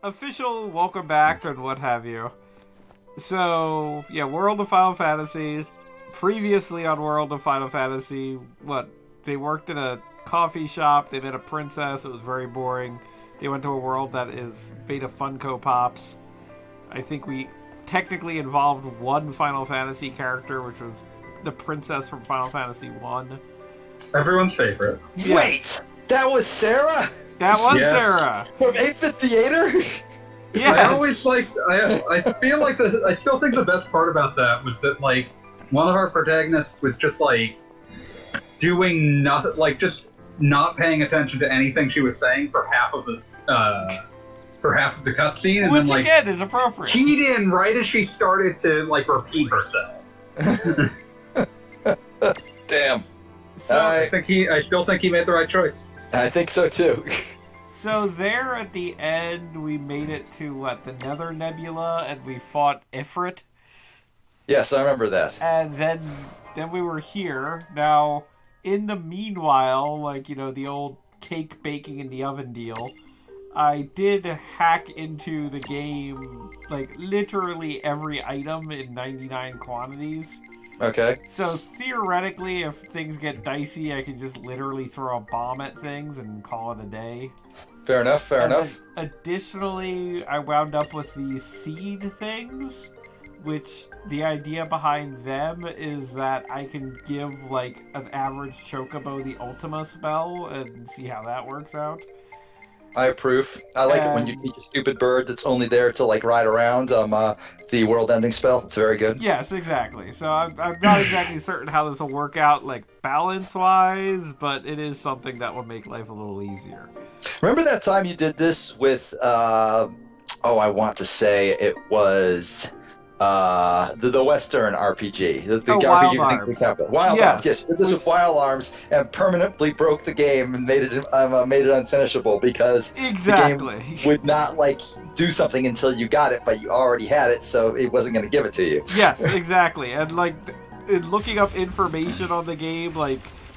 official welcome back and what have you. So, yeah, World of Final Fantasy. Previously on World of Final Fantasy, they worked in a coffee shop, they met a princess, it was very boring. They went to a world that is made of Funko Pops. I think we technically involved one Final Fantasy character, which was the princess from Final Fantasy 1. Everyone's favorite. Yes. Wait! That was Sarah? That was Sarah! From 8th Theater? Yes. I always I feel like I still think the best part about that was that, like, one of our protagonists was just, like, doing nothing, like, just not paying attention to anything she was saying for half of the cutscene, and which, then, like, again, is appropriate. keyed in right as she started to, like, repeat herself. Damn. So, I still think he made the right choice. I think so, too. So there at the end, we made it to, the Nether Nebula, and we fought Ifrit. Yes, I remember that. And then we were here. Now, in the meanwhile, the old cake baking in the oven deal, I did hack into the game, literally every item in 99 quantities. Okay. So theoretically, if things get dicey, I can just literally throw a bomb at things and call it a day. Fair enough. Additionally, I wound up with the seed things, which the idea behind them is that I can give, an average chocobo the Ultima spell and see how that works out. I approve. I like it when you teach a stupid bird that's only there to, ride around the world-ending spell. It's very good. Yes, exactly. So I'm not exactly certain how this will work out, balance-wise, but it is something that will make life a little easier. Remember that time you did this with, I want to say it was... the Western RPG. The RPG Wild you think we covered. Wild Arms, yes. This was Wild Arms and permanently broke the game and made it unfinishable because the game would not do something until you got it, but you already had it, so it wasn't going to give it to you. Yes, exactly. And in looking up information on the game,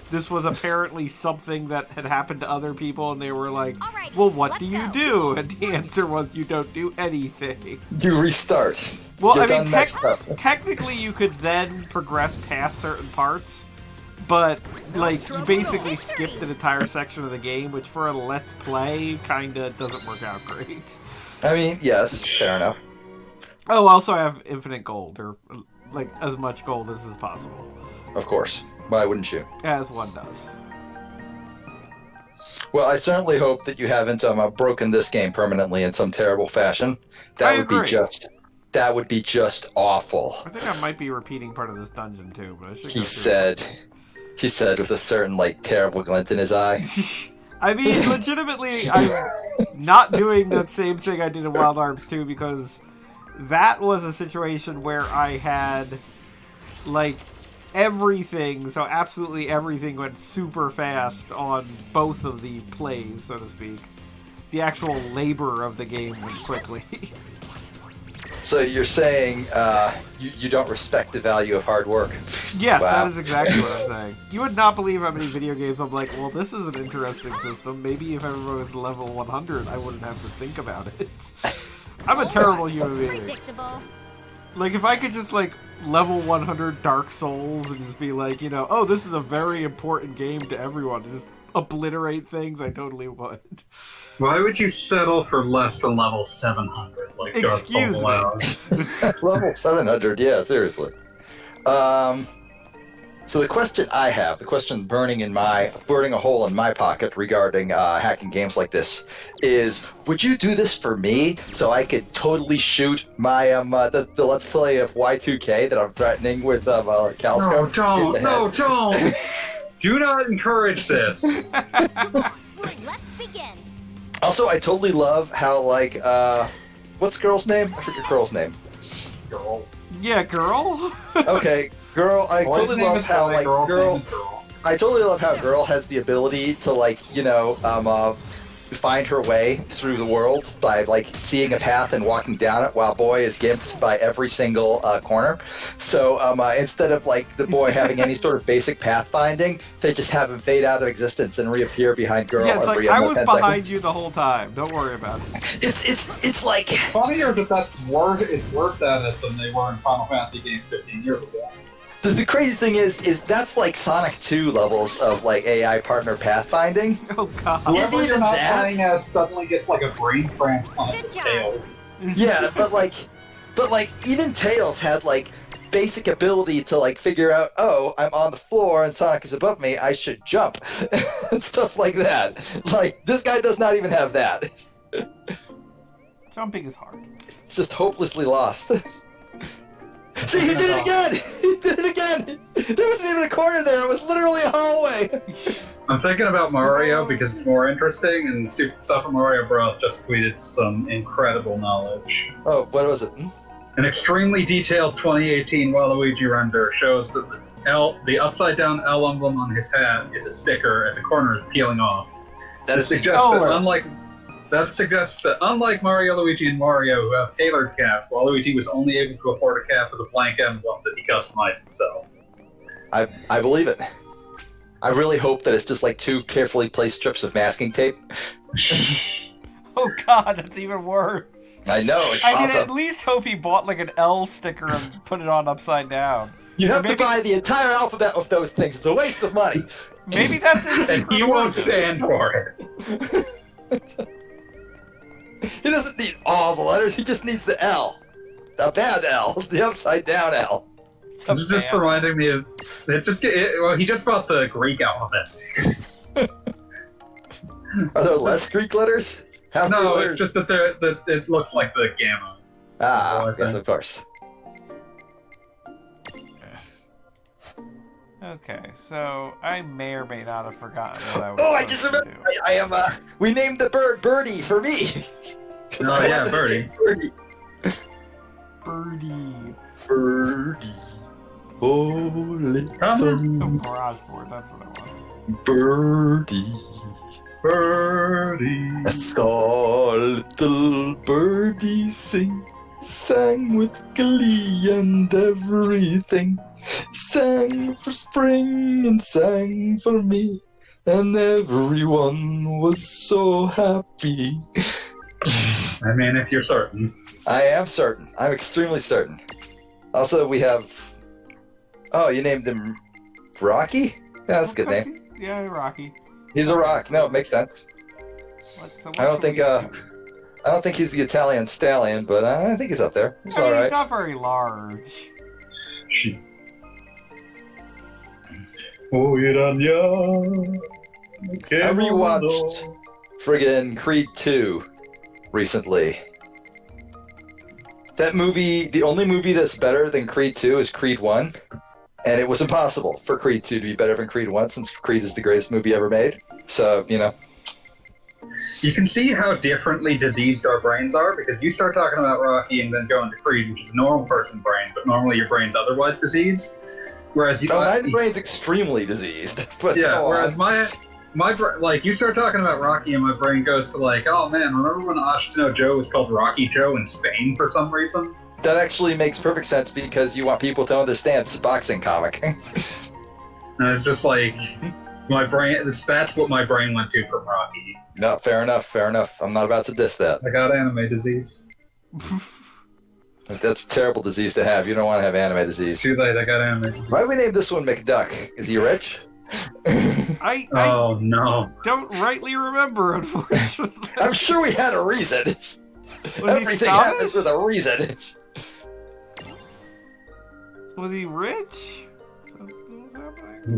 this was apparently something that had happened to other people, and they were like, well, what do you do? And the answer was, you don't do anything. You restart. Well, technically you could then progress past certain parts, but, you basically skipped an entire section of the game, which for a Let's Play kinda doesn't work out great. I mean, yes, fair enough. Oh, also I have infinite gold, or, as much gold as is possible. Of course. Why wouldn't you? As one does. Well, I certainly hope that you haven't broken this game permanently in some terrible fashion. That would be just awful. I think I might be repeating part of this dungeon too, but I should. He said with a certain terrible glint in his eye. I mean, legitimately, I'm not doing that same thing I did in Wild Arms 2 because that was a situation where I had everything, so absolutely everything went super fast on both of the plays, so to speak. The actual labor of the game went quickly. So you're saying you don't respect the value of hard work? Yes, wow. That is exactly what I'm saying. You would not believe how many video games I'm like, well, this is an interesting system. Maybe if everyone was level 100, I wouldn't have to think about it. I'm a terrible human being. Predictable. If I could just, level 100 Dark Souls and just be like, oh, this is a very important game to everyone, and just obliterate things, I totally would. Why would you settle for less than level 700? Excuse me. Level 700, yeah, seriously. So the question burning a hole in my pocket regarding hacking games like this is, would you do this for me so I could totally shoot my the Let's Play of Y2K that I'm threatening with Calsco? No, don't! Do not encourage this. Let's begin. Also, I totally love how what's girl's name? I forget girl's name. Girl. Yeah, girl. Okay. Girl, I totally love how girl. I totally love how girl has the ability to find her way through the world by like seeing a path and walking down it, while boy is gimped by every single corner. So instead of like the boy having any sort of basic pathfinding, they just have him fade out of existence and reappear behind girl Yeah, it's every like I was 10 behind seconds. you the whole time. Don't worry about it. It's like Funnier that that's worse. It's worse at it than they were in Final Fantasy games 15 years ago. the crazy thing is that's like Sonic 2 levels of like AI partner pathfinding. Oh god. Whoever even you're not that- playing as suddenly gets like a brain transplant Good with job. Tails. Yeah, but like even Tails had like basic ability to like figure out, oh, I'm on the floor and Sonic is above me, I should jump. And stuff like that. Like this guy does not even have that. Jumping is hard. It's just hopelessly lost. See, he did it again! He did it again! There wasn't even a corner there, it was literally a hallway! I'm thinking about Mario because it's more interesting, and Super Mario Bros. Just tweeted some incredible knowledge. Oh, what was it? An extremely detailed 2018 Waluigi render shows that the upside down L emblem on his hat is a sticker as the corner is peeling off. That is suggests Oh. that suggests that unlike Mario, Luigi, and Mario, who have tailored caps, Waluigi was only able to afford a cap with a blank emblem that he customized himself. I believe it. I really hope that it's just like 2 carefully placed strips of masking tape. Oh god, that's even worse. I know, it's I mean, awesome. at least hope he bought like an L sticker and put it on upside down. You have maybe- to buy the entire alphabet of those things. It's a waste of money. Maybe that's his And secret he won't origin. stand for it. He doesn't need all the letters. He just needs the L. The bad L. The upside down L. This is just reminding me of... he just bought the Greek alphabet stickers. Are there less Greek letters? How many No, letters? it's just that it looks like the gamma. Ah, yes, of course. Okay, so I may or may not have forgotten what I was. Oh, I just supposed to remembered. do. I am. We named the bird Birdie for me. 'Cause Oh, I yeah, wanted to Birdie. name Birdie. Birdie. Birdie. Oh, little Oh, garage board. That's what I wanted. birdie. Birdie. I saw a little birdie sing, sang with glee and everything. Sang for spring and sang for me, and everyone was so happy. I mean, if you're certain. I am certain. I'm extremely certain. Also, we have... Oh, you named him Rocky? Yeah, that's a good name. Yeah, Rocky. He's a rock. No, it makes sense. What I don't can think, we do? I don't think he's the Italian stallion, but I think he's up there. He's I mean, alright. He's not very large. Oh, I rewatched friggin' Creed 2 recently. That movie, the only movie that's better than Creed 2 is Creed 1. And it was impossible for Creed 2 to be better than Creed 1 since Creed is the greatest movie ever made. So, you know. You can see how differently diseased our brains are because you start talking about Rocky and then go into Creed, which is a normal person brain, but normally your brain's otherwise diseased. Whereas you, Oh, my brain's extremely diseased. But yeah. go Whereas on. my like you start talking about Rocky and my brain goes to like, oh man, remember when Ashton Joe was called Rocky Joe in Spain for some reason? That actually makes perfect sense because you want people to understand it's a boxing comic. And it's just like my brain. That's what my brain went to from Rocky. No, fair enough, fair enough. I'm not about to diss that. I got anime disease. That's a terrible disease to have. You don't want to have anime disease. Too late. I got anime. Why do we name this one McDuck? Is he rich? I Oh no. don't rightly remember, unfortunately. I'm sure we had a reason. Was he Everything happens Scottish? with a reason. Was he rich? What was happening?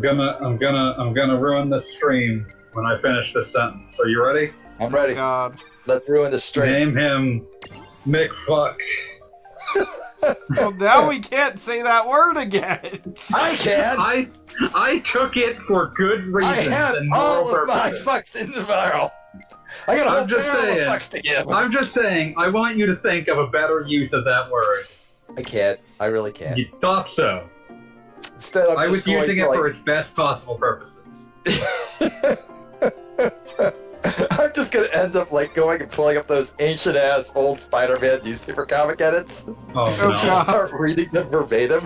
I'm gonna ruin this stream when I finish this sentence. Are you ready? I'm ready. God. Let's ruin the stream. Name him McFuck. Well, now we can't say that word again. I can. I took it for good I reasons have and moral all of my purposes. fucks in the barrel. I got a I'm whole just barrel of saying. fucks to give. I'm just saying, I want you to think of a better use of that word. I can't. I really can't. You thought so. Instead, I was using it for its best possible purposes. I'm just just gonna end up like going and pulling up those ancient ass old Spider-Man newspaper comic edits. Oh Just no. start reading them verbatim.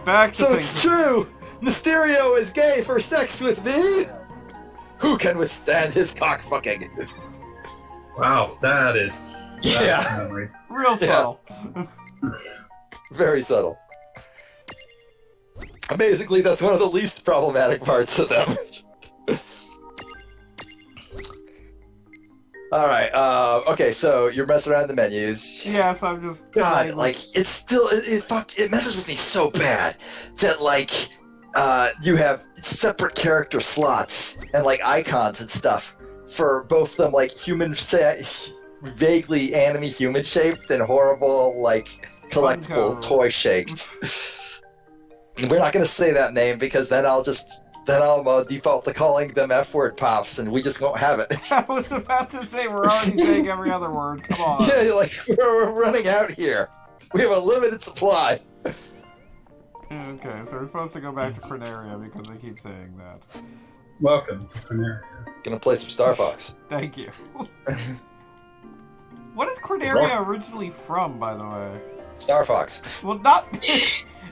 Back to So things. it's true! Mysterio is gay for sex with me? Who can withstand his cock fucking? Wow, that is. Yeah. That's memory. Real subtle. Very subtle. Amazingly, that's one of the least problematic parts of them. Alright, okay, so you're messing around in the menus. Yes, I'm just. God, like, it's still, it messes with me so bad that, like, you have separate character slots and, like, icons and stuff for both them, like, vaguely anime human shaped and horrible, like, collectible Funko. toy shaped. We're not gonna say that name because then I'll default to calling them F-word pops and we just won't have it. I was about to say we're already saying every other word. Come on. Yeah, you're like, we're running out here. We have a limited supply. Okay, so we're supposed to go back to Corneria because they keep saying that. Welcome to Corneria. Gonna play some Star Fox. Thank you. What is Corneria originally from, by the way? Star Fox. Well, not.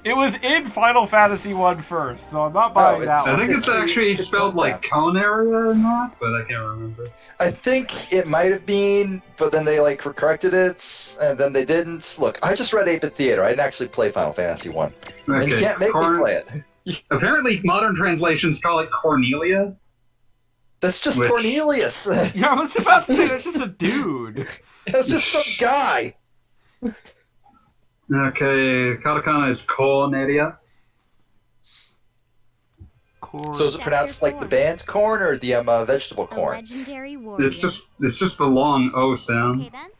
It was in Final Fantasy 1 first, so I'm not buying that I one. think it's actually spelled like Conaria or not, but I can't remember. I think it might have been, but then they like corrected it, and then they didn't. Look, I just read 8-Bit Theater. I didn't actually play Final Fantasy 1. And you can't make me play it. Apparently, modern translations call it Cornelia. That's just Which- Cornelius. Yeah, I was about to say that's just a dude. That's just some guy. Okay, katakana is Cornelia. So is it pronounced like the band corn or the vegetable A corn? legendary warrior. It's just the long O sound. Okay then,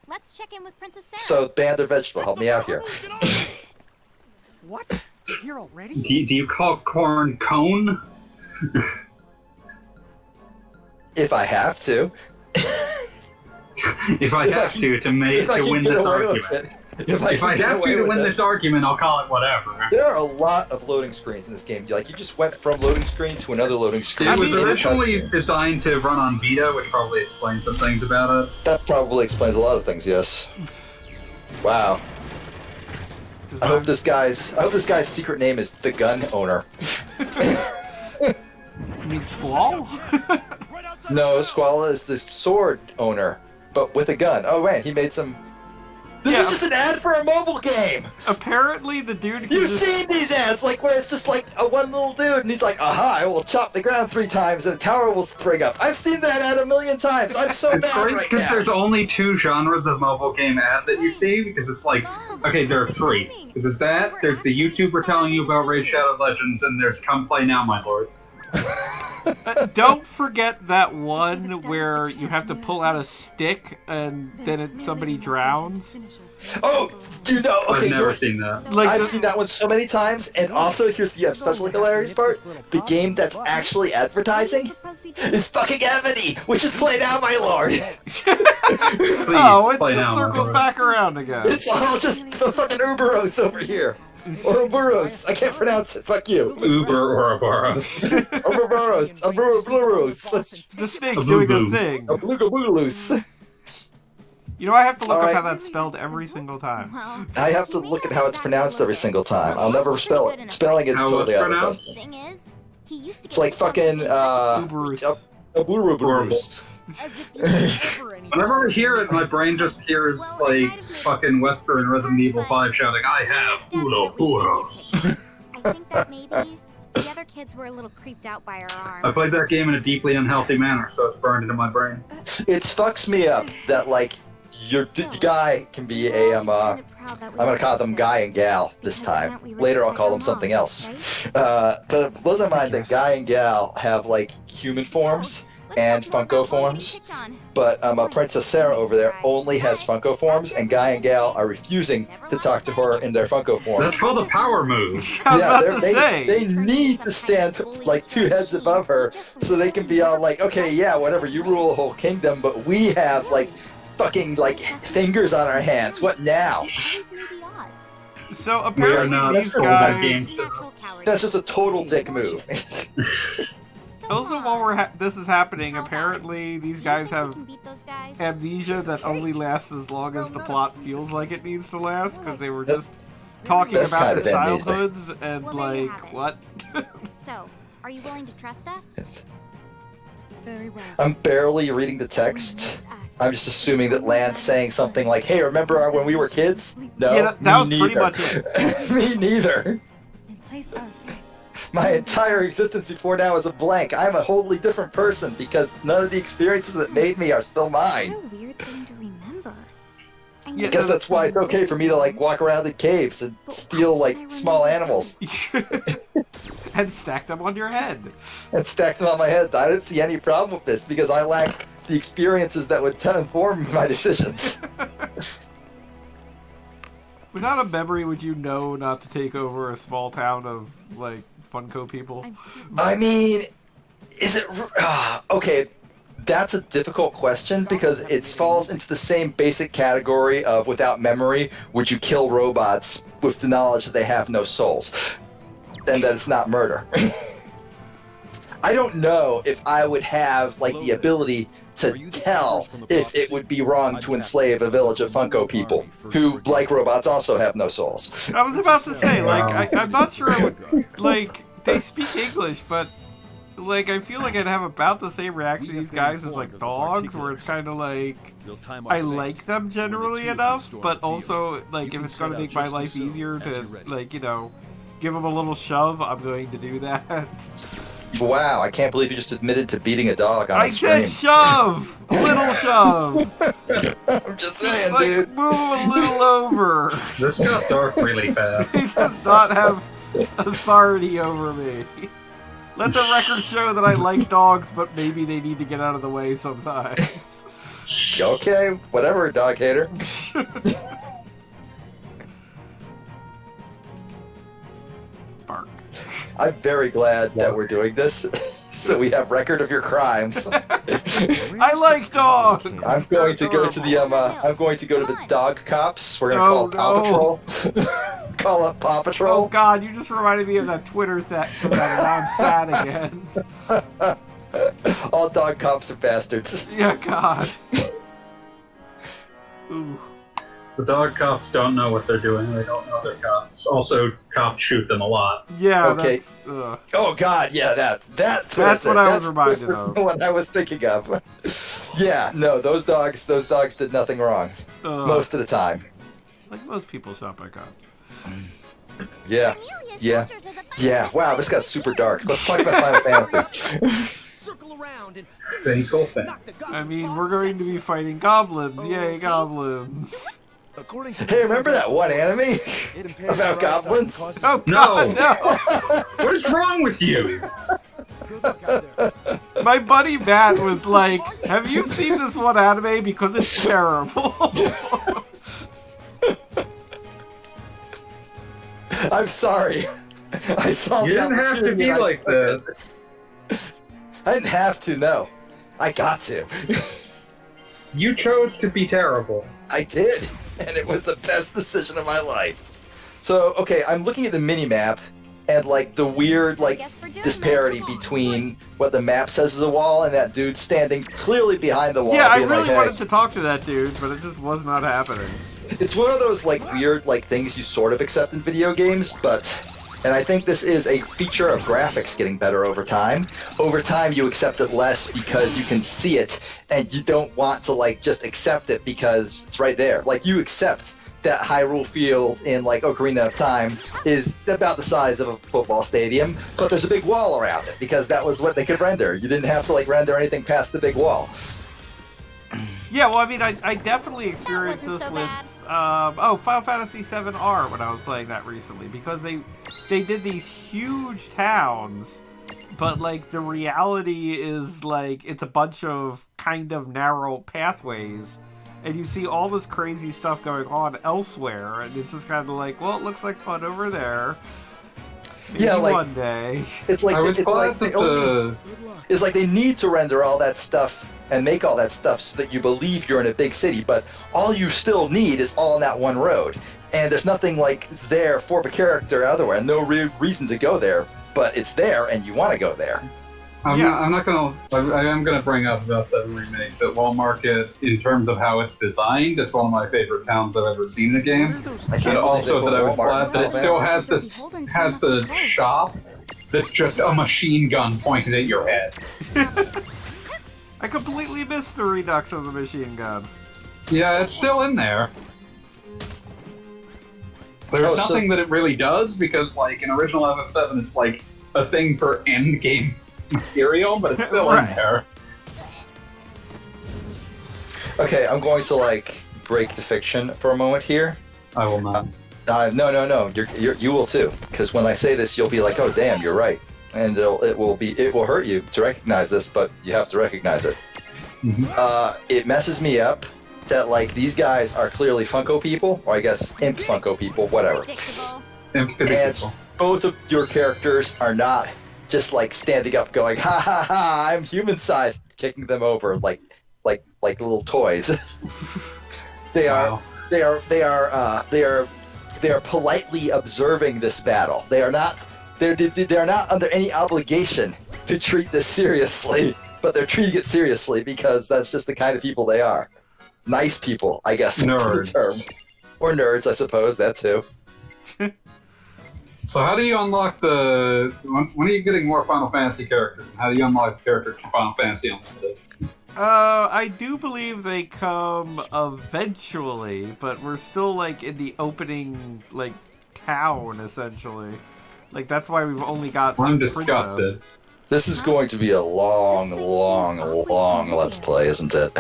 let's check in with Princess Sarah. So band or vegetable? Help me out here. What? Here already? Do you call corn cone? If I have to. If I have to If I win can get this away argument. with it. If I can get have away to with win it. this argument, I'll call it whatever. There are a lot of loading screens in this game. Like, you just went from loading screen to another loading screen. It was in a originally cutscene. designed to run on Vita, which probably explains some things about it. That probably explains a lot of things, yes. Wow. I hope this guy's secret name is the gun owner. You mean Squall? No, Squalla is the sword owner, but with a gun. Oh man, he made some. This Yeah. is just an ad for a mobile game. Apparently, the dude can You've just... seen these ads, like where it's just like a one little dude, and he's like, "Aha! I will chop the ground 3 times, and a tower will spring up." I've seen that ad 1,000,000 times. I'm so It's mad great right because now. there's only 2 genres of mobile game ad that you see, because it's like, okay, there are 3. Because there's that, there's the YouTuber telling you about Raid Shadow Legends, and there's Come Play Now, My Lord. Don't forget that one where you have to pull out a stick and then somebody drowns. Oh, you know, okay, I've never you're- seen that. Like I've the- seen that one so many times, and also here's the especially hilarious part: the game that's actually advertising is fucking Ebony, which is Play Now, My Lord. Please Oh, it play just now, my circles Lord. back around again. It's all just the fucking Uberos over here. Or Uberos. I can't pronounce it. Fuck you. Uber Ouroboros. Uberos. Uberos. The snake A doing boo-boo. a thing. Uberos. You know, I have to look up Alright. how that's spelled every single time. Well, I have to look at how it's pronounced every single time. I'll never spell it. Spelling is How totally it's out of the pronounced? question. thing is, he used to It's like fucking, Uberus. Uberos. As if you were ever any Whenever I hear it, time. my brain just hears, like, fucking Wesker and Resident Evil 5 shouting, I have Ouroboros. I think that maybe the other kids were a little creeped out by our arms. I played that game in a deeply unhealthy manner, so it's burned into my brain. It fucks me up that, like, your guy can be a, I'm gonna call them guy and gal this time. Later I'll call them something else. But it blows my mind that guy and gal have, like, human forms and Funko forms, but Princess Sarah over there only has Funko forms, and guy and gal are refusing to talk to her in their Funko forms. That's called a power move. I was Yeah, about to say. they need to stand like 2 heads above her so they can be all like, okay, yeah, whatever, you rule a whole kingdom, but we have like fucking like fingers on our hands. What now? So We are apparently not these full of that guys... game. That's just a total dick move. So Also, long. while this is happening, How about apparently it? these Do you guys think we have can beat those guys? amnesia It's that okay. only lasts as long as Well, the not plot a piece feels of like it needs to last, because they were That- just talking That's about kind their of amnesia. childhoods and Well, there you like, have it. what? So, are you willing to trust us? Very well. I'm barely reading the text. I'm just assuming that Lan's saying something like, "Hey, remember when we were kids?" No, Yeah, that was me pretty neither. much it. Me neither. And place our faith. My entire existence before now is a blank. I'm a wholly different person because none of the experiences that made me are still What mine. a weird thing to remember. Yeah, I guess that's why it's okay for me to like walk around in caves and steal like small animals And stack them on your head. and stack them on my head. I don't see any problem with this because I lack the experiences that would inform my decisions. Without a memory, would you know not to take over a small town of, like, Funko people? I'm so I mean, is it okay? That's a difficult question because it falls into the same basic category of without memory, would you kill robots with the knowledge that they have no souls? And that it's not murder. I don't know if I would have like the ability to tell if it would be wrong to enslave a village of Funko people who, like robots, also have no souls. I was about to say, like, I'm not sure I would, like, they speak English, but, like, I feel like I'd have about the same reaction to these guys as, like, dogs, where it's kind of like, I like them generally enough, but also, like, if it's going to make my life easier to, like, you know, give them a little shove, I'm going to do that. Wow, I can't believe you just admitted to beating a dog on I a stream. said shove! A little shove! I'm just saying, Like, dude. move a little over. This got dark really fast. He does not have authority over me. Let the record show that I like dogs, but maybe they need to get out of the way sometimes. Okay, whatever, dog hater. Bark. I'm very glad that we're doing this, so we have record of your crimes. I like dogs. I'm going to go to the I'm going to go to the dog cops. We're gonna call Paw Patrol. Call up Paw Oh Patrol. God, you just reminded me of that Twitter thread, and now I'm sad again. All dog cops are bastards. Yeah, God. Ooh. The dog cops don't know what they're doing. They don't know they're cops. Also, cops shoot them a lot. Yeah, Okay. that's... Oh God, yeah, that's What I was reminded of. What I was thinking of. Yeah, no, those dogs did nothing wrong most of the time. Like most people shot by cops. Yeah, yeah, yeah. Wow, this got super dark. Let's talk about Final Fantasy. Circle around and Fatal knock the things. I goblins mean, off we're going to be senseless. fighting goblins. Yay, goblins. According to Hey, remember that one anime It impairs about your eyesight and goblins? causes Oh No. God, no! What is wrong with you? good luck out there. My buddy Matt was like, "Have you seen this one anime? Because it's terrible." I'm sorry. I saw You the didn't have to opportunity be and I- like this. I didn't have to. No, I got to. You chose to be terrible. I did, and it was the best decision of my life. So, okay, I'm looking at the mini map and like the weird like Guess we're doing disparity this. between what the map says is a wall and that dude standing clearly behind the wall. Yeah, I being really like, wanted "Hey." to talk to that dude, but it just was not happening. It's one of those like weird like things you sort of accept in video games, but and I think this is a feature of graphics getting better over time. Over time you accept it less because you can see it and you don't want to like just accept it because it's right there. Like you accept that Hyrule Field in like Ocarina of Time is about the size of a football stadium, but there's a big wall around it because that was what they could render. You didn't have to like render anything past the big wall. Yeah, well, I mean, I definitely experienced wasn't this so with Final Fantasy VII R when I was playing that recently, because they did these huge towns, but like the reality is like it's a bunch of kind of narrow pathways, and you see all this crazy stuff going on elsewhere, and it's just kind of like, well, it looks like fun over there. Maybe Yeah, like- one day. It's like I was it's like glad that they only the Good luck. It's like they need to render all that stuff and make all that stuff so that you believe you're in a big city, but all you still need is all on that one road. And there's nothing like there for the character otherwise, no real reason to go there, but it's there and you want to go there. I'm not gonna. I am gonna bring up about 7 Remake. That Wall Market, in terms of how it's designed, is one of my favorite towns I've ever seen in a What game. are those? I can't And believe also they that I was put glad Walmart that in it there. still has the shop that's just a machine gun pointed at your head. I completely missed the redux of the machine gun. Yeah, it's still in there. There's Oh, so- nothing that it really does because, like, in original FF7, it's like a thing for end game material, but it's still in Right. there. Okay, I'm going to like break the fiction for a moment here. I will not. No. You will too. Because when I say this, you'll be like, "Oh, damn, you're right," and it will hurt you to recognize this, but you have to recognize it. Mhm. It messes me up that like these guys are clearly Funko people, or I guess imp Funko people, whatever. Predictable. Imps could be And people. both of your characters are not just like standing up, going, "Ha ha ha! I'm human-sized," kicking them over like little toys. They are. Wow. They are politely observing this battle. They are not under any obligation to treat this seriously, but they're treating it seriously because that's just the kind of people they are. Nice people, I guess, would be the Nerds. term. Or nerds, I suppose, that too. So how do you unlock the... When are you getting more Final Fantasy characters? And how do you unlock the characters from Final Fantasy Unlimited? I do believe they come eventually, but we're still like in the opening like town essentially. Like that's why we've only got I'm Princess. disgusted. This is going to be a long Let's Play, isn't it?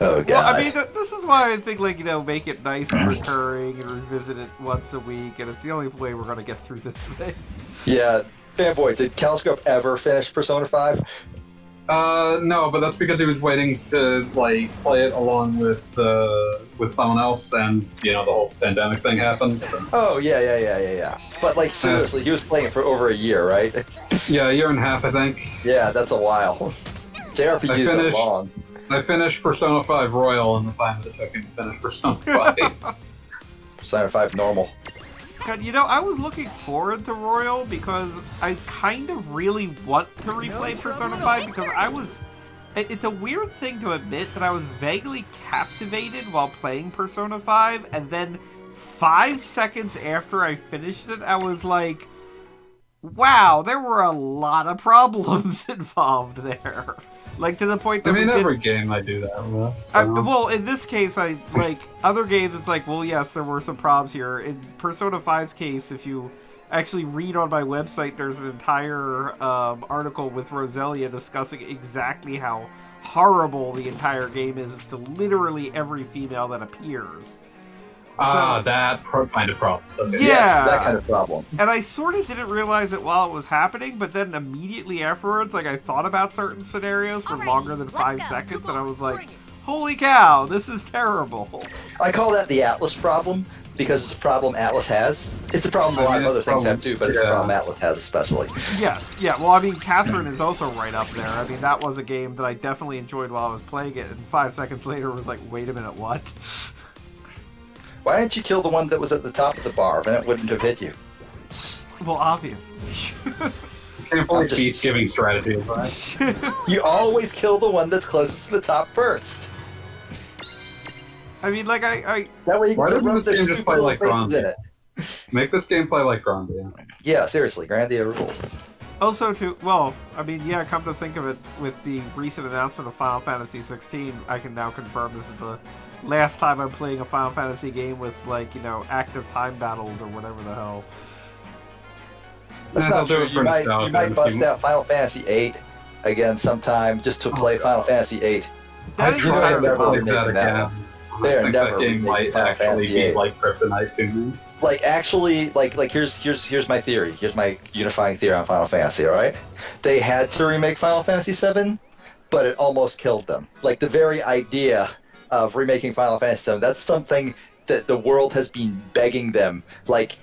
Oh, God. Well, I mean, this is why I think, like, make it nice and recurring and revisit it once a week, and it's the only way we're going to get through this thing. Yeah, fanboy, did Calscrub ever finish Persona 5? No, but that's because he was waiting to, like, play it along with someone else, and, the whole pandemic thing happened. So. Oh, yeah. But, like, seriously, he was playing it for over a year, right? Yeah, a year and a half, I think. Yeah, that's a while. JRPGs are long. I finished Persona 5 Royal in the time that it took him to finish Persona 5. Persona 5 normal. God, I was looking forward to Royal because I kind of really want to replay Persona 5 because it's a weird thing to admit that I was vaguely captivated while playing Persona 5, and then 5 seconds after I finished it, I was like, wow, there were a lot of problems involved there. Like, to the point that every game I do that with. So. well, in this case, other games, it's like, well, yes, there were some problems here. In Persona 5's case, if you actually read on my website, there's an entire article with Roselia discussing exactly how horrible the entire game is to literally every female that appears. That kind of problem. Okay. Yeah. Yes, that kind of problem. And I sort of didn't realize it while it was happening, but then immediately afterwards, like, I thought about certain scenarios for Alright, longer than let's 5 go. seconds, and I was like, holy cow, this is terrible. I call that the Atlas problem because it's a problem Atlas has. It's a problem a lot of other things have too, but it's a problem Atlas has especially. Yes, yeah, well, I mean, Catherine is also right up there. I mean, that was a game that I definitely enjoyed while I was playing it, and 5 seconds later was like, wait a minute, what? Why didn't you kill the one that was at the top of the bar? Then it wouldn't have hit you. Well, obviously. Can't believe just- Beat's giving strategy advice. You always kill the one that's closest to the top first. I mean, like, I That way you Why can doesn't rub this their game just stupid play little like faces Grandia? in it. Make this game play like Grandia. Yeah, seriously, Grandia rules. also, I mean, yeah, come to think of it, with the recent announcement of Final Fantasy 16, I can now confirm this is the last time I'm playing a Final Fantasy game with, like, active time battles or whatever the hell. That's They'll not do true. it for You nostalgia might if bust you- out Final Fantasy VIII again sometime just to play God. Final Fantasy VIII. That I is tried tried entirely to never play possible. making that that again. one. They I are think never that game remaking might Final actually Fantasy be VIII. like Kryptonite to me. Like actually, like here's my theory. Here's my unifying theory on Final Fantasy. All right, they had to remake Final Fantasy VII, but it almost killed them. Like the very idea of remaking Final Fantasy VII, that's something that the world has been begging them, like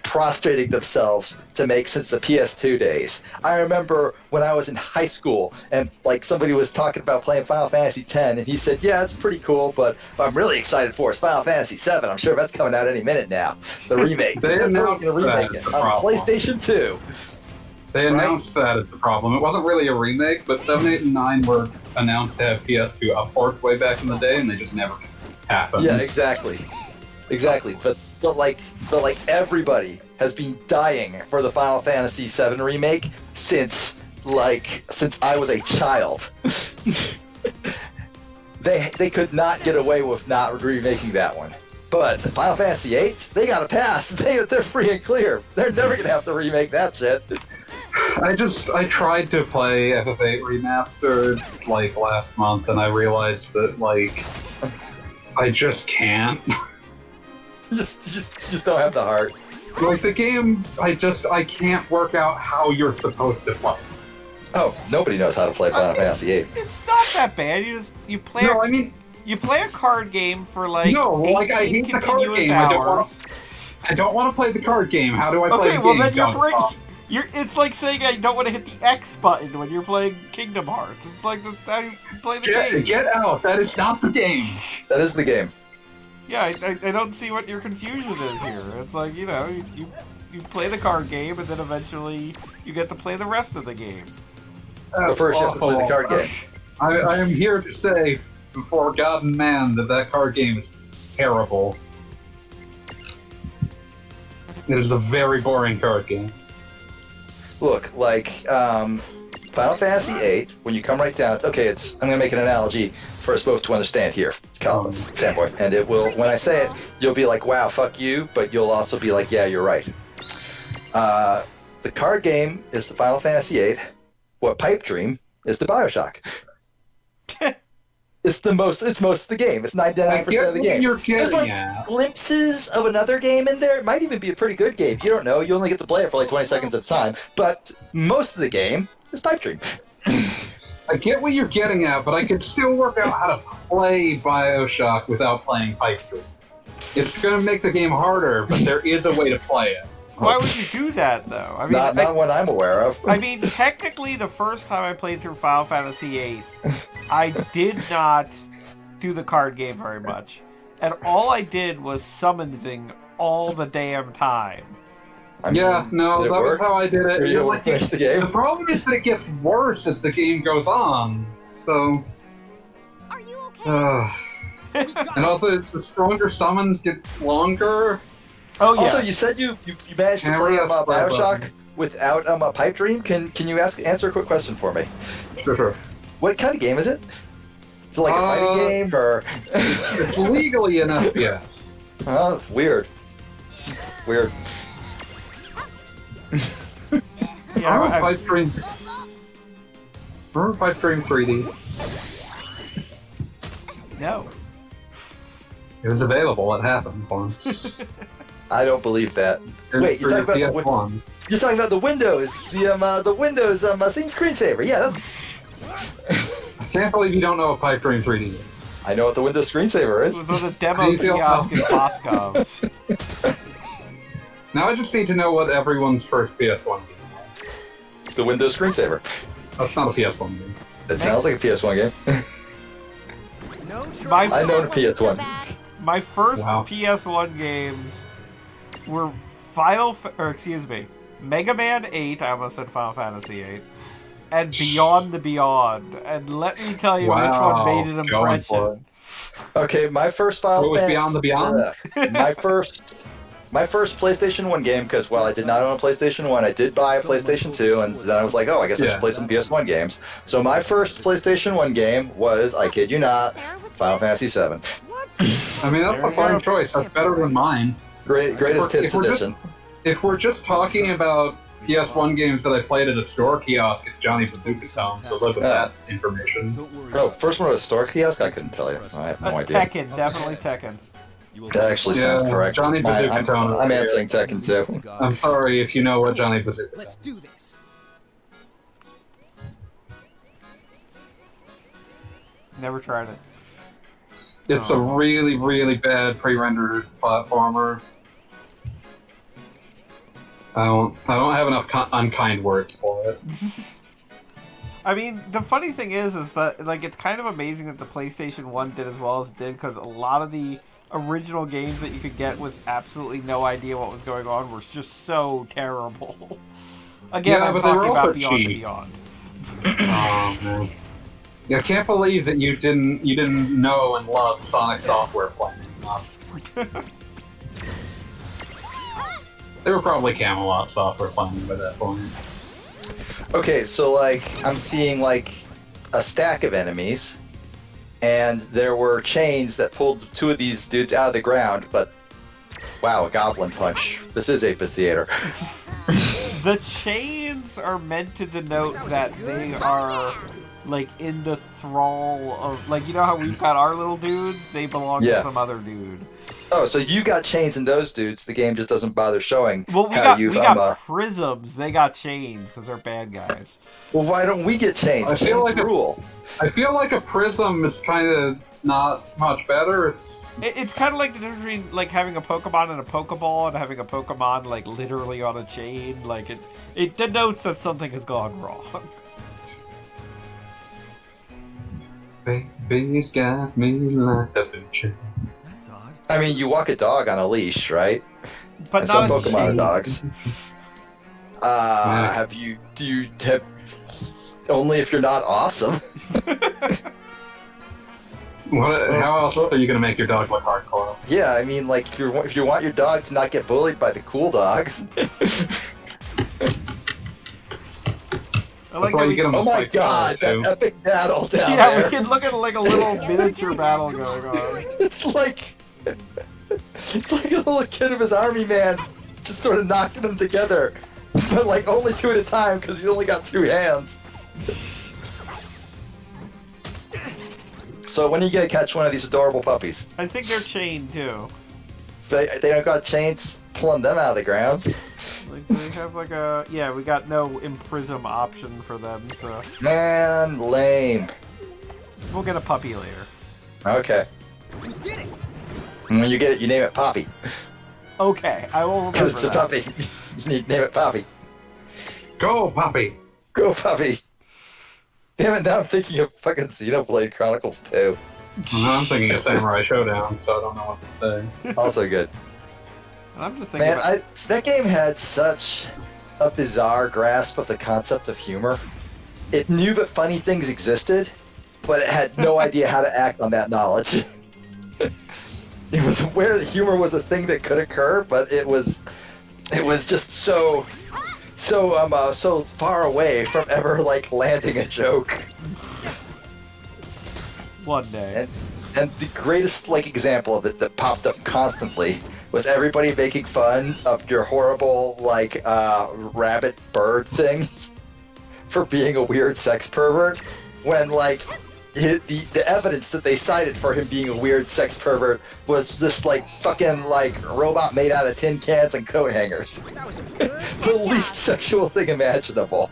prostrating themselves to make since the PS2 days. I remember when I was in high school and like somebody was talking about playing Final Fantasy X and he said, yeah, it's pretty cool, but what I'm really excited for is Final Fantasy VII. I'm sure that's coming out any minute now. The remake. They They're announced going to remake that it as a on problem. PlayStation 2. They announced that as the problem. It wasn't really a remake, but 7, 8, and 9 were announced to have PS2 upports way back in the day, and they just never happened. Yeah, exactly. Exactly. But like everybody has been dying for the Final Fantasy VII remake since I was a child. They could not get away with not remaking that one. But Final Fantasy VIII, they got a pass. They're free and clear. They're never gonna have to remake that shit. I tried to play FF8 Remastered like last month, and I realized that like I just can't. just don't have the heart. Like the game, I can't work out how you're supposed to play. Oh, nobody knows how to play Final Fantasy VIII. It's not that bad. You play. No, I mean, you play a card game for like no, like I 18 hate the card continuous game. hours. I don't want to play the card game. How do I play Okay, the well game? then Don't it's like saying I don't want to hit the X button when you're playing Kingdom Hearts. It's like how you play the game. Get out! That is not the game. That is the game. Yeah, I don't see what your confusion is here. It's like, you know, you play the card game and then eventually you get to play the rest of the game. But first, you have to play the card game. I am here to say, before God and man, that card game is terrible. It is a very boring card game. Look, like Final Fantasy VIII, when you come right down, okay, I'm gonna make an analogy for us both to understand here, fanboy, and it will. When I say it, you'll be like, "Wow, fuck you," but you'll also be like, "Yeah, you're right." The card game is the Final Fantasy VIII. What Pipe Dream is the BioShock. It's most of the game. It's 99% of the game. There's like glimpses of another game in there. It might even be a pretty good game. You don't know. You only get to play it for like 20 seconds at a time. But most of the game is Pipe Dream. I get what you're getting at, but I could still work out how to play BioShock without playing Pipe Dream. It's going to make the game harder, but there is a way to play it. Why would you do that, though? I mean, not what I'm aware of. I mean, technically, the first time I played through Final Fantasy VIII, I did not do the card game very much. And all I did was summoning all the damn time. I mean, that was how I did it. You're able to finish the game? The problem is that it gets worse as the game goes on. So... Are you okay? and all the stronger summons get longer. Oh yeah. Also, you said you managed to play BioShock without a Pipe Dream. Can you answer a quick question for me? Sure. What kind of game is it? Is it like a fighting game or? It's legally an FPS. Oh, weird. Weird. Yeah, Pipe Dream. Remember Pipe Dream 3D? No. It was available. It happened once. I don't believe that. Wait, you're talking about PS1. You're talking about the Windows, the Windows screensaver. Yeah, that's. I can't believe you don't know what Pipe Dream 3D is. I know what the Windows screensaver It is. was on the demo kiosk in Boscov's. Now I just need to know what everyone's first PS1 game was. The Windows screensaver. That's not a PS1 game. It sounds like a PS1 game. I know the PS1. My first Wow. PS1 games were Mega Man 8, I almost said Final Fantasy 8, and Beyond the Beyond. And let me tell you which one made an Going for impression. Okay, my first Final What was Fantasy. Beyond the Beyond? My first PlayStation 1 game, because while I did not own a PlayStation 1, I did buy a PlayStation 2, and then I was like, oh, I guess I should play some PS1 games. So my first PlayStation 1 game was, I kid you not, Final Fantasy 7. I mean, that's a fine choice. That's better than mine. Greatest hits if edition. If we're just talking about PS1 games that I played at a store kiosk, it's Johnny Bazooka Town, so live with that information. Oh, first one was a store kiosk? I couldn't tell you. I have no idea. Tekken, definitely Tekken. That actually sounds correct. Johnny Bazooka Town. I'm answering Tekken too. I'm sorry if you know what Johnny Bazooka Let's is. do this. Never tried it. It's a really, really bad pre-rendered platformer. I don't have enough unkind words for it. I mean, the funny thing is that like it's kind of amazing that the PlayStation 1 did as well as it did, because a lot of the original games that you could get with absolutely no idea what was going on were just so terrible. Again, Yeah, I'm but they were talking also about Beyond the cheap. Beyond. Oh, man. Yeah, I can't believe that you didn't know and love Sonic Software playing. They were probably Camelot Software playing by that point. Okay, so like I'm seeing like a stack of enemies, and there were chains that pulled two of these dudes out of the ground. But wow, a goblin punch! This is amphitheater. The chains are meant to denote that they are like in the thrall of, like, you know how we've got our little dudes? They belong to Yeah. some other dude. Oh, so you got chains in those dudes. The game just doesn't bother showing Well, we how got you've we got prisms. They got chains because they're bad guys. Well, why don't we get chains? I feel Chains like rule. I feel like a prism is kind of not much better. It's kind of like the difference between like having a Pokemon and a Pokeball and having a Pokemon like literally on a chain. Like it denotes that something has gone wrong. Baby's got me locked up in chains. That's odd. I mean, you walk a dog on a leash, right? But And some not a Pokemon are chain. dogs. Have you? Do you have? Only if you're not awesome. How else are you gonna make your dog look hardcore? Yeah, I mean, like if you want your dog to not get bullied by the cool dogs. I like That's why that you we, get 'em to Oh my spike god, color, that too. epic battle down yeah, there. we can look at like a little miniature battle going on. It's like it's like a little kid of his army man, just sort of knocking them together, but like only two at a time because he's only got two hands. So when are you gonna catch one of these adorable puppies? I think they're chained too. They don't got chains pulling them out of the ground. Like we have like a we got no imprism option for them, so Man, lame. we'll get a puppy later. Okay. We did it! And when you get it, you name it Poppy. Okay, I will remember Because it's a that. puppy. You need to name it Poppy. Go, puppy! Go, Poppy. Damn it, now I'm thinking of fucking Xenoblade Chronicles 2. I'm thinking of Samurai Showdown, so I don't know what to say. Also good. And I'm just thinking Man, about, that game had such a bizarre grasp of the concept of humor. It knew that funny things existed, but it had no idea how to act on that knowledge. It was aware that humor was a thing that could occur, but it was just so far away from ever like landing a joke. one day. And the greatest like example of it that popped up constantly was everybody making fun of your horrible like rabbit bird thing for being a weird sex pervert, when like the evidence that they cited for him being a weird sex pervert was this like fucking like robot made out of tin cans and coat hangers. That was a good The least sexual thing imaginable.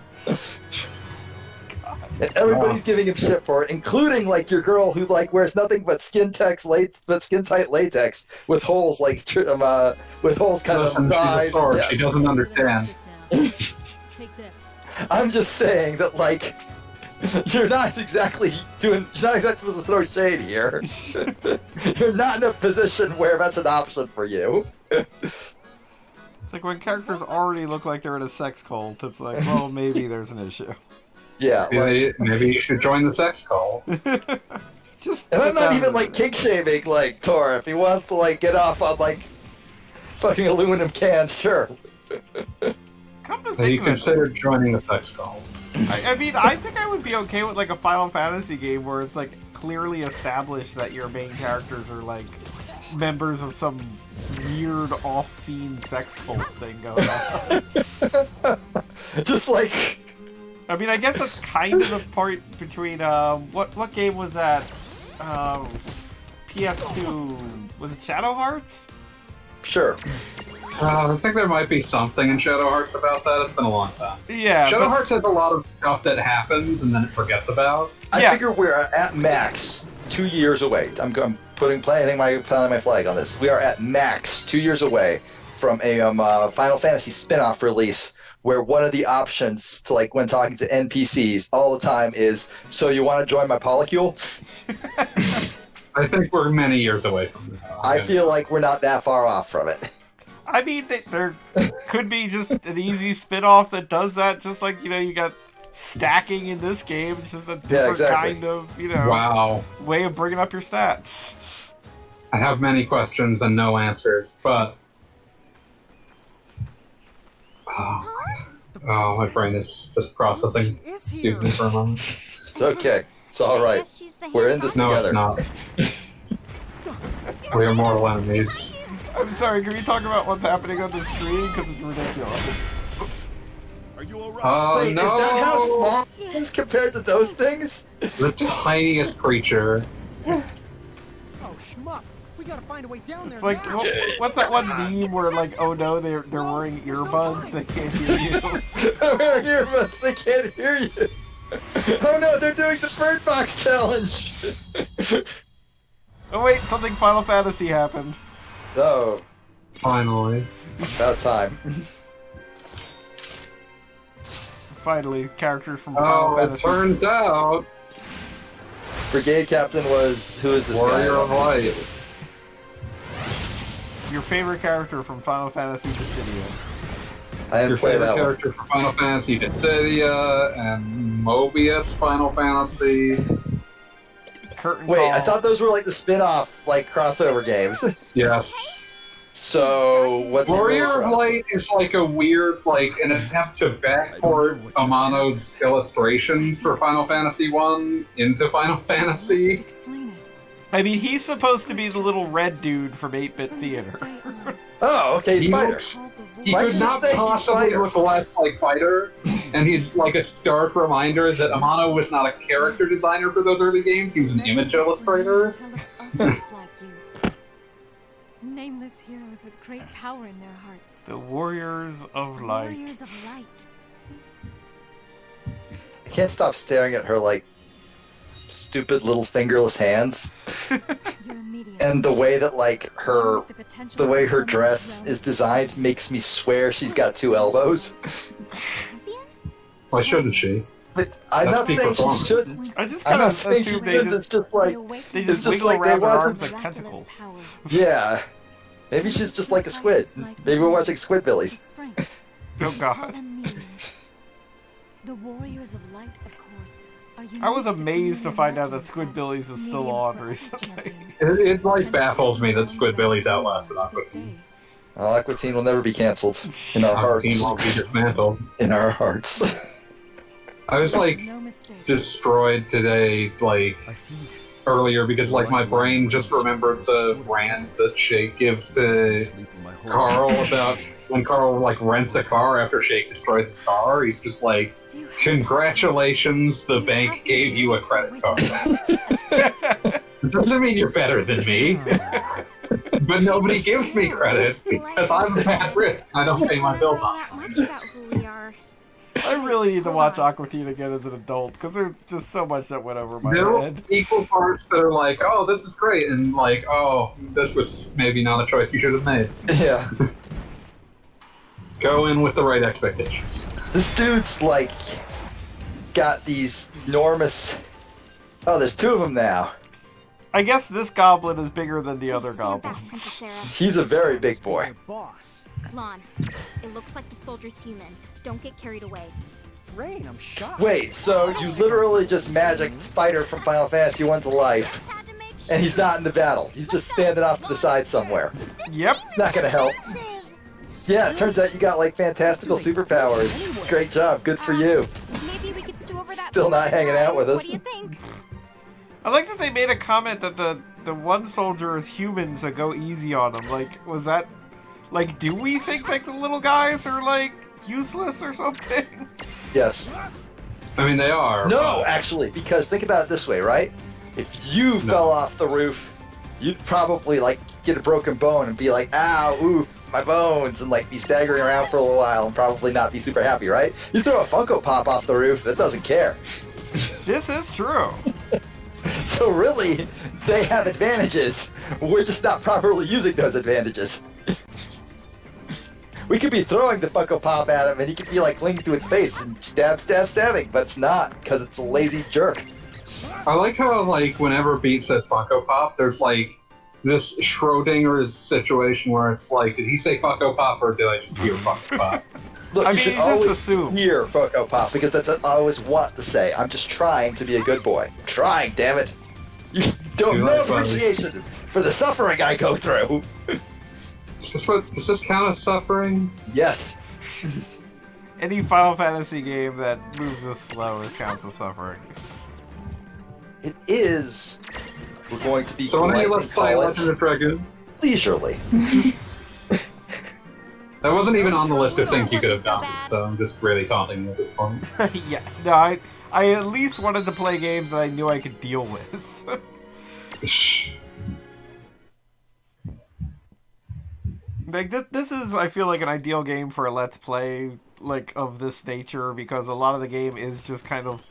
And everybody's giving him shit for it, including like your girl who like wears nothing but skin tight latex with holes like with holes kind Listen, of she's a thighs. sword. Yes. She doesn't understand. Take this. I'm just saying that like you're not exactly supposed to throw shade here. You're not in a position where that's an option for you. It's like when characters already look like they're in a sex cult, it's like, well, maybe there's an issue. Yeah, like, Maybe you should join the sex cult. Just and I'm sit not down even and- like kink shaming like Tor. If he wants to like get off on like fucking aluminum cans, sure. Come to Have think you of it, considered joining the sex cult? I mean, I think I would be okay with like a Final Fantasy game where it's like clearly established that your main characters are like members of some weird off-scene sex cult thing going on. Just like I mean, I guess that's kind of the part between what game was that? PS2 was it Shadow Hearts? sure. I think there might be something in Shadow Hearts about that. It's been a long time. Yeah, Shadow but- Hearts has a lot of stuff that happens and then it forgets about. I Yeah. figure we're at max 2 years away. I'm planting my flag on this. We are at max 2 years away from a Final Fantasy spin-off release where one of the options to like when talking to NPCs all the time is, so you want to join my polycule? I think we're many years away from that. I feel like we're not that far off from it. I mean, there could be just an easy spin-off that does that, just like, you got stacking in this game. It's just a different kind of, Wow. way of bringing up your stats. I have many questions and no answers, but... Oh, my brain is just processing. Excuse me for a moment. It's okay. It's all right. We're in this No, together. it's not. We are mortal enemies. I'm sorry, can we talk about what's happening on the screen? Because it's ridiculous. Are you alright? Oh, Wait, no! is that how small it is compared to those things? The tiniest creature. Oh, schmuck. We gotta find a way down there It's like, now. what's that one meme where, like, oh no, they're wearing earbuds, they can't hear you. They're wearing earbuds, they can't hear you. Oh no, they're doing the Bird Box challenge. Oh wait, something Final Fantasy happened. Oh, Finally. about time. Finally, characters from Final Oh, it Fantasy. turns out... Brigade Captain was... Who is this Warrior guy? of Light. Your favorite character from Final Fantasy Dissidia. I Your didn't play favorite that one. character from Final Fantasy Dissidia and Mobius Final Fantasy. Curtain Wait, I Call. thought those were like the spin-off, like, crossover games. Yes. So, what's Warrior the of Light is like a weird, like, an attempt to backport Amano's illustrations for Final Fantasy 1 into Final Fantasy. Explain it. I mean, he's supposed to be the little red dude from 8-Bit Theater. Oh, okay, He Spider. looks- He Why'd could you not say he's possibly Fighter? look less like Fighter, and he's like a stark reminder that Amano was not a character designer for those early games, he was an image illustrator. Nameless heroes with great power in their hearts. The Warriors of Light. Warriors of light. I can't stop staring at her, like, stupid little fingerless hands. You're a medium. And the way that, like, her... The potential The to way her become dress as is designed makes me swear she's got 2 elbows. Why shouldn't she? But I'm That's not peak saying she performance. shouldn't. I just I'm kind not of saying she assume they shouldn't. just, It's just like, they it's just just wiggle like they around their wasn't- arms like tentacles. yeah. Maybe she's just like a squid. Maybe we're watching Squidbillies. Oh god. The Warriors of Light, of course, are I was unique amazed to depending find on out that Squidbillies is still mediums on for recently. champions. It like baffles me that Squidbillies outlasted Aqua Teen. Well, Aqua Teen will never be cancelled. In our Aqua hearts. Teen won't be dismantled. In our hearts. I was like No mistake. destroyed today, like I think earlier, because like my brain just remembered the rant that Shake gives to sleeping my whole Carl life. about when Carl like rents a car after Shake destroys his car. He's just like, Do you have- "Congratulations, the do you bank have gave the you a ability credit to card." wake It doesn't mean you're better than me, but nobody gives me credit because I'm a bad risk. I don't pay my bills on that time. much about who we are. I really need to watch Aqua Teen again as an adult, because there's just so much that went over my There are head. equal parts that are like, "Oh, this is great," and like, "Oh, this was maybe not a choice you should have made." Yeah. Go in with the right expectations. This dude's like got these enormous. Oh, there's 2 of them now. I guess this goblin is bigger than the other Stand back, goblins. Princess Sarah. He's a very big boy. Your boss. Lon, it looks like the soldier's human. Don't get carried away. Rain, I'm shocked. Wait, so you literally just magicked Spider from Final Fantasy 1 to life, Had to make and he's not in the battle. He's just standing off to the side somewhere. Yep. It's not gonna help. Yeah, it turns out you got like fantastical superpowers. Great job, good for you. Maybe we could stew over that. Still not hanging out with us. What do you think? I like that they made a comment that the one soldier is human, so go easy on him. Like, was that... Like, do we think, like, the little guys are, like, useless or something? Yes. I mean, they are. No, actually, because think about it this way, right? If you fell off the roof, you'd probably like get a broken bone and be like, "Ow, oof, my bones," and like be staggering around for a little while and probably not be super happy, right? You throw a Funko Pop off the roof, it doesn't care. This is true. So really, they have advantages. We're just not properly using those advantages. We could be throwing the Funko Pop at him and he could be like clinging to its face and stabbing, but it's not, because it's a lazy jerk. I like how, like, whenever Beat says Funko Pop, there's, like, this Schrodinger's situation where it's like, did he say Funko Pop or did I just hear Funko Pop? Look, I you mean, should you just always assume. hear Funko Pop because that's what I always want to say. I'm just trying to be a good boy. I'm trying, damn it. You don't Too know late, buddy. appreciation for the suffering I go through. Does this count as suffering? Yes. Any Final Fantasy game that moves this slow counts as suffering. It is. We're going to be So why don't you politely let's play call it Legend of Dragoon? leisurely. That wasn't even on the list of That things you could have wasn't so done, bad. so I'm just really taunting you at this point. Yes. No, I at least wanted to play games that I knew I could deal with. Like this is, I feel like, an ideal game for a Let's Play like of this nature because a lot of the game is just kind of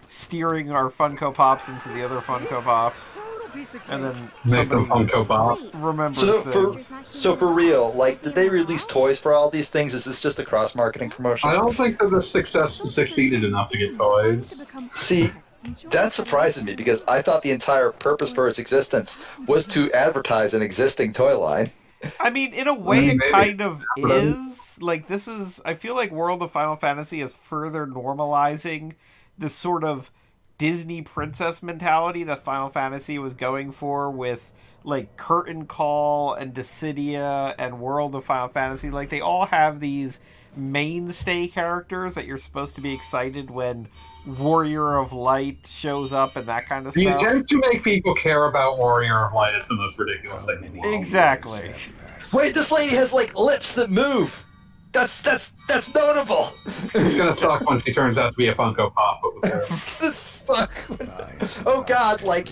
steering our Funko Pops into the other Funko Pops, Total piece of and cake. then Make them somebody Funko Pop. remembers things. So for real, like, did they release toys for all these things? Is this just a cross-marketing promotion? I don't think that this succeeded enough to get toys. See, that surprises me because I thought the entire purpose for its existence was to advertise an existing toy line. I mean, in a way, it Maybe. kind of But I'm- is. Like, this is... I feel like World of Final Fantasy is further normalizing this sort of Disney princess mentality that Final Fantasy was going for with, like, Curtain Call and Dissidia and World of Final Fantasy. Like, they all have these mainstay characters that you're supposed to be excited when Warrior of Light shows up and that kind of The stuff. intent to make people care about Warrior of Light is the most ridiculous thing. Exactly. Wait, this lady has like lips that move. That's notable. It's gonna suck when she turns out to be a Funko Pop. But It's gonna suck. Oh God, like,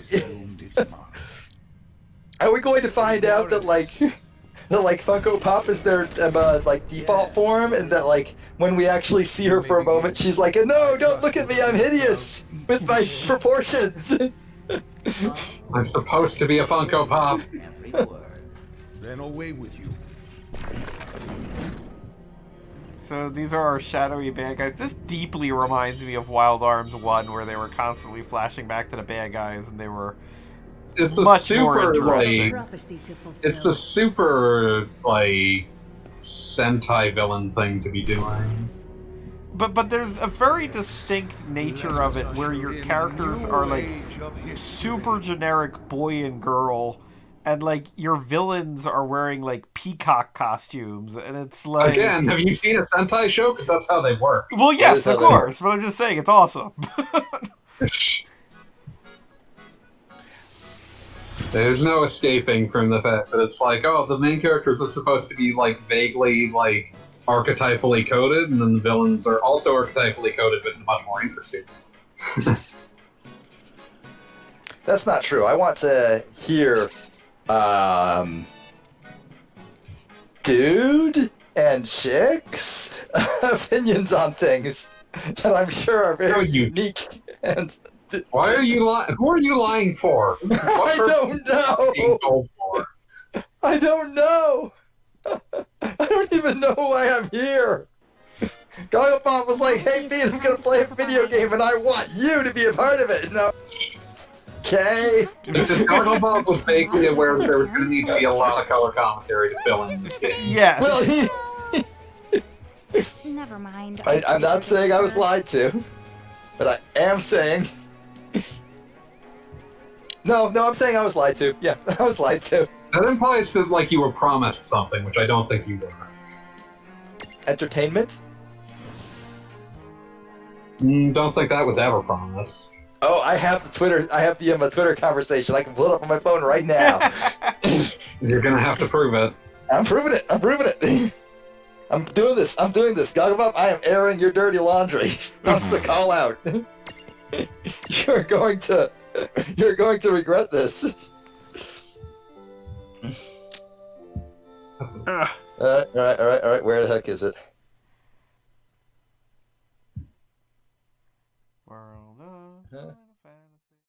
are we going to find out that like Funko Pop is their like default form, and that like when we actually see her for a moment, she's like, "No, don't look at me, I'm hideous with my proportions." I'm supposed to be a Funko Pop. Then away with you. So these are our shadowy bad guys. This deeply reminds me of Wild Arms 1, where they were constantly flashing back to the bad guys, and they were It's a much more super interesting. like. It's a super like Sentai villain thing to be doing. But there's a very distinct nature of it where your characters are like super generic boy and girl, and like your villains are wearing like peacock costumes, and it's like, Again, have you seen a Sentai show? Because that's how they work. well, That yes, is how of they work. course, but I'm just saying it's awesome. There's no escaping from the fact that it's like, oh, the main characters are supposed to be like vaguely like archetypally coded, and then the villains are also archetypally coded, but much more interesting. That's not true. I want to hear, dude and chicks opinions on things that I'm sure are very Oh, you- unique. And Why are you lying? Who are you lying for? What I don't are you being know. told for? I don't know. I don't even know why I'm here. Goggle Bob was like, "Hey, Pete, I'm gonna play a video game, and I want you to be a part of it." No. Okay. Because Goggle Bob was vaguely aware that there was going to need to be a lot of color commentary to fill in this game. Yes. Well, Never mind. I'm not saying I was lied to, but I am saying. No, I'm saying I was lied to. Yeah, I was lied to. That implies that like you were promised something, which I don't think you were. Entertainment? Don't think that was ever promised. Oh, I have the Twitter. I have the Twitter conversation. I can pull it up on my phone right now. You're gonna have to prove it. I'm proving it. I'm doing this. Goggle Bob, I am airing your dirty laundry. That's the call out. You're going to regret this. Ugh. All right. Where the heck is it? World of Huh? Final